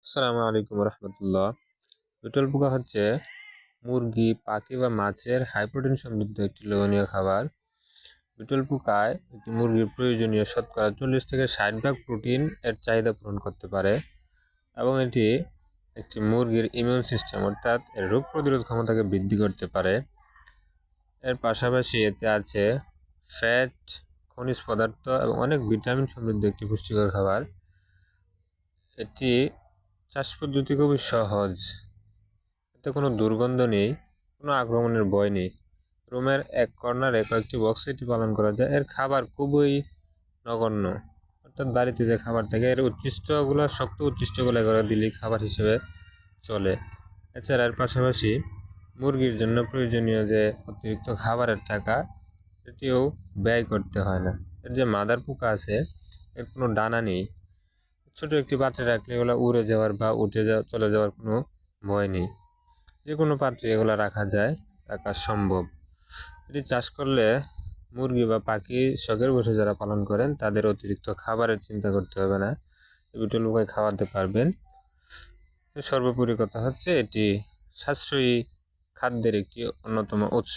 আসসালামু আলাইকুম রহমতুল্লাহ। বিটল পোকা হচ্ছে মুরগি, পাখি বা মাছের হাই প্রোটিন সমৃদ্ধ একটি লোভনীয় খাবার। বিটল পোকায় একটি মুরগির প্রয়োজনীয় শতকরা 40 থেকে 60 ভাগ প্রোটিন এর চাহিদা পূরণ করতে পারে এবং এটি একটি মুরগির ইমিউন সিস্টেম অর্থাৎ এর রোগ প্রতিরোধ ক্ষমতাকে বৃদ্ধি করতে পারে। এর পাশাপাশি এতে আছে ফ্যাট, খনিজ পদার্থ এবং অনেক ভিটামিন সমৃদ্ধ একটি পুষ্টিকর খাবার। এটি চাষ পদ্ধতি খুবই সহজ, এতে কোনো দুর্গন্ধ নেই, কোনো আক্রমণের ভয় নেই। রুমের এক কর্নারে কয়েকটি বক্সে এটি পালন করা যায়। এর খাবার খুবই নগণ্য, অর্থাৎ বাড়িতে যে খাবার থাকে এর উচ্ছিষ্টগুলো, শক্ত উচ্ছিষ্টগুলো করে দিলেই খাবার হিসেবে চলে। এছাড়া এর পাশাপাশি মুরগির জন্য প্রয়োজনীয় যে অতিরিক্ত খাবারের টাকা, এটিও ব্যয় করতে হয় না। এর যে মাদার পোকা আছে এর কোনো ডানা নেই, ছোট একটি পাত্রে রাখলে এগুলো উড়ে যাওয়ার বা চলে যাওয়ার কোনো ভয় নেই। যে কোনো পাত্রে এগুলো রাখা সম্ভব। এটি চাষ করলে মুরগি বা পাখি শখের বসে যারা পালন করেন তাদের অতিরিক্ত খাবারের চিন্তা করতে হবে না, বিটল পোকায় খাওয়াতে পারবেন। সর্বোপরি কথা হচ্ছে এটি সাশ্রয়ী খাদ্যের একটি অন্যতম উৎস।